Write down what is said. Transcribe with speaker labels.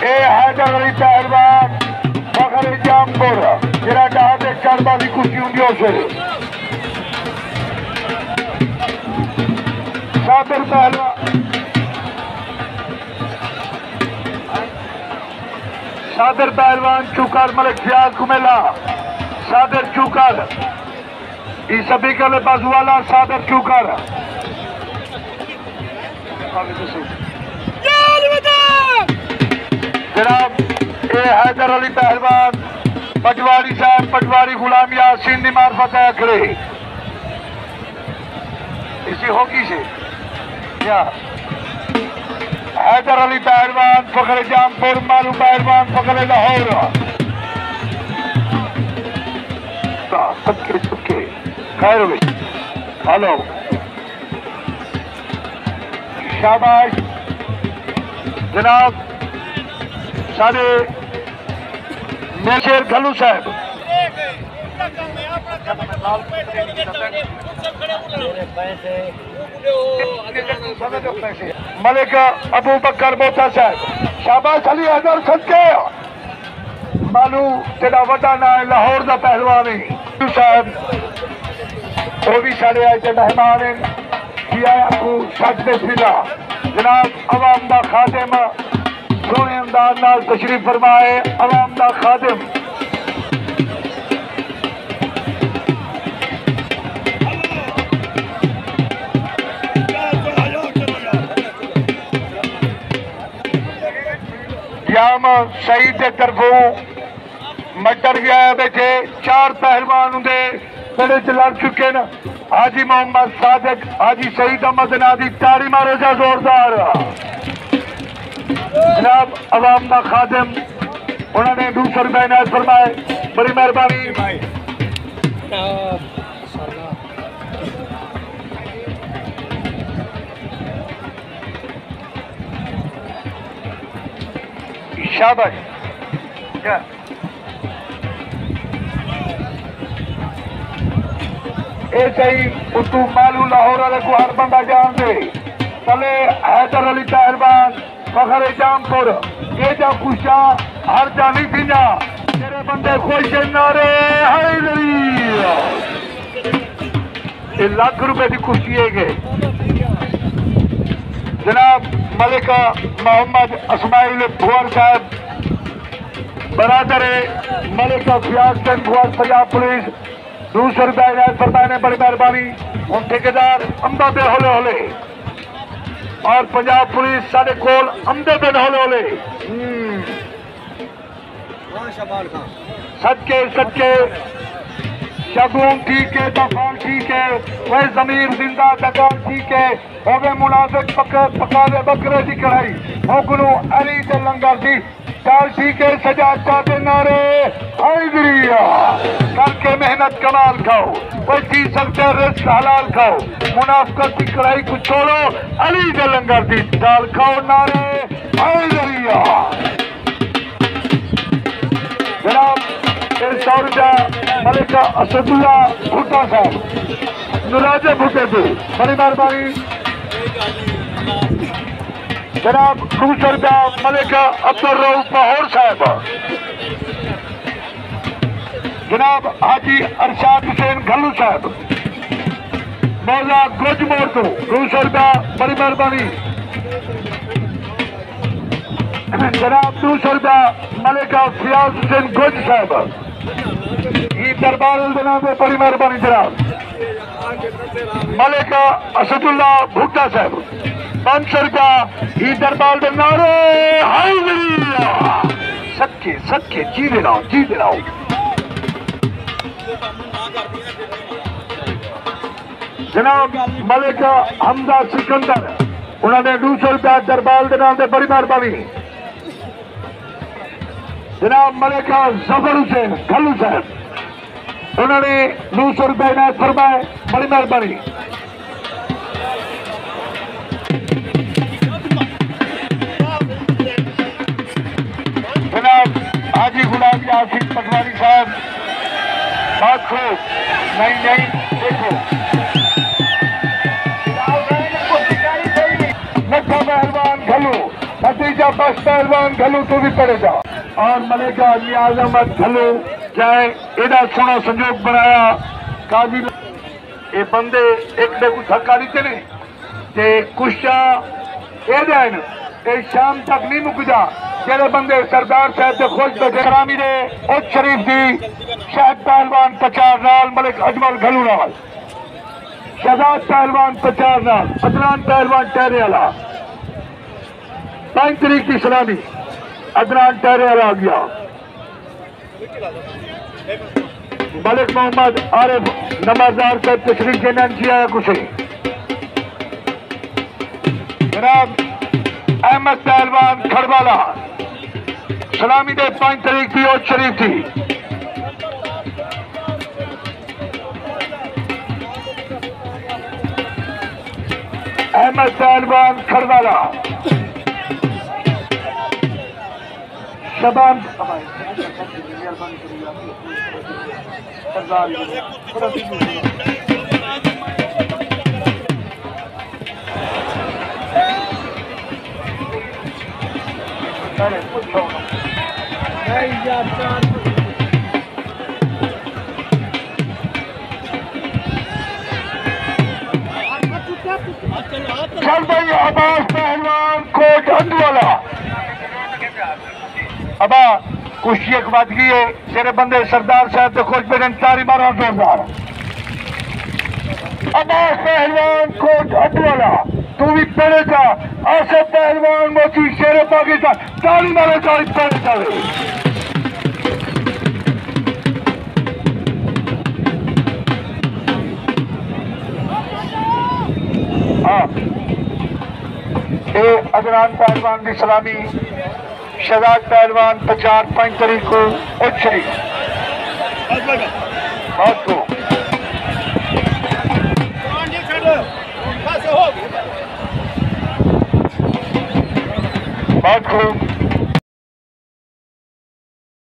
Speaker 1: اے حیدر علی پہلوان فخر جام پور جرا کہا دے چاربا بھی کچھ ہوں سے صادر پہلوان صادر پہلوان چوکر ملک فیاض کمیلا صادر چوکر یہ سبھی کے لئے بازوالا صادر چوکر جناب اے حیدر علی پہلوان پٹواری صاحب پٹواری غلام یاسین نیمار فتح کھڑے اسی ہوکی سے کیا حیدر علی پہلوان فخر جام پور مالو پہلوان فخر لاہور سکے خیر ہوئی ہلو شاباش جناب سارے میرشیر گھلو صاحب ملک ابو بکر بوتا صاحب شاباش علی حیدر صدقے مالو تیرا وڈا نا لاہور دا پہلوانی صاحب وہ بھی سارے آئے تھے مہمان کیا کو سچ بسم اللہ جناب عوام دا خادم سونے انداز نال تشریف فرمائے عوام دا خادم یام شہید کے طرفوں مٹر گیا ہے بیٹھے 4 پہلوان ہوں میرے لڑ چکے نا حاجی محمد صادق حاجی شہید احمد نادی تاڑی مارو جا زوردار جناب عوام دا خادم انہوں نے 200 روپے عنایت فرمائے بڑی مہربانی شاباش اے صحیح اتو مالو لاہور والے کو ہر بندہ جان دے تلے حیدر علی پہلوان فخر جام پور یہ جا خوشاں ہر جانی تھینا تیرے بندے خوش نارے حیدری یہ ₹1,00,000 دی خوشی ہے گے جناب ملکہ محمد اسماعیل بھوار صاحب برادر ملکہ فیاض چند بھوار پنجاب پولیس 200 روپے عنایت فرمائے بڑی مہربانی ان ٹھیکیدار امبا بے ہولے ہولے اور پنجاب پولیس سارے کول امدے بن ہولے ہولے صدقے صدقے شگون ٹھیک ہے دفان ٹھیک ہے وہ ضمیر زندہ دکان ٹھیک ہے ہوگے منافق پکا دے بکرے دی کڑھائی ہوگنو علی دے لنگر دی چال ٹھیک ہے سجا چاہتے نارے حیدریہ کر کے محنت کمال کھاؤ کوئی چیز سکتے رزق حلال کھاؤ منافقت کی کڑھائی کو چھوڑو علی دے لنگر دی چال کھاؤ نارے حیدریہ جناب سورجہ ملکہ اسد اللہ بھٹا صاحب نراجہ بھٹے تھے بڑی مہربانی جناب 200 روپیہ ملکہ عبدالرؤف لاہور صاحب جناب حاجی ارشاد حسین گھلو صاحب مولا گوج مور کو 200 روپیہ بڑی مہربانی جناب 200 روپیہ ملکہ فیاض حسین گوج صاحب یہ دربار الدنام میں بڑی مہربانی جناب ملکہ اسد اللہ بھٹا صاحب 500 روپیہ یہ دربار الدنام حیدریہ صدقے صدقے جی دے رہا ہوں جناب ملکہ حمزہ سکندر انہوں نے 200 روپیہ دربار الدنام میں بڑی مہربانی جناب ملکہ ظفر حسین گھلو صاحب انہوں نے 200 روپے عنایت فرمائے بڑی مہربانی جناب حاجی غلام یاسین پٹواری صاحب بات خوب نہیں دیکھو نکھا پہلوان گھلو بھتیجا بخش پہلوان گھلو تو بھی پڑے جا اور ملکہ نیاز احمد گھلو جائے ایڈا سونا سنجوگ بنایا قاضی یہ بندے ایک دے کو تھکا دیتے نہیں تے کشا اے جائے نا تے شام تک نہیں مک جا جیڑے بندے سردار صاحب سے خوش بیٹھے کرامی دے اچ شریف دی شاہد پہلوان 50 نال ملک اجمل گھلو نال شہزاد پہلوان 50 نال عدنان پہلوان ٹہرے والا 5 تاریخ کی سلامی عدنان ٹہرے والا آ گیا ملک محمد عارف نمازدار صاحب تشریف جنان کی آیا کچھ جناب احمد پہلوان کھڑوالا سلامی دے 5 تاریخ کی اوچ شریف تھی احمد پہلوان کھڑوالا شبان چل بھائی عباس پہلوان کوٹ ہنڈوالا ابا کشی ایک بات کی ہے تیرے بندے سردار صاحب تو خوش بیٹھن تاری مارا زوردار عباس پہلوان کوٹ ہنڈوالا تو بھی پڑے جا آصف پہلوان موچی شیر پاکستان تاری مارے تاری پڑے جاوے اے عدنان پہلوان دی سلامی شہزاد پہلوان 5 تاریخ کو اچ شریف بہت کو بہت خوب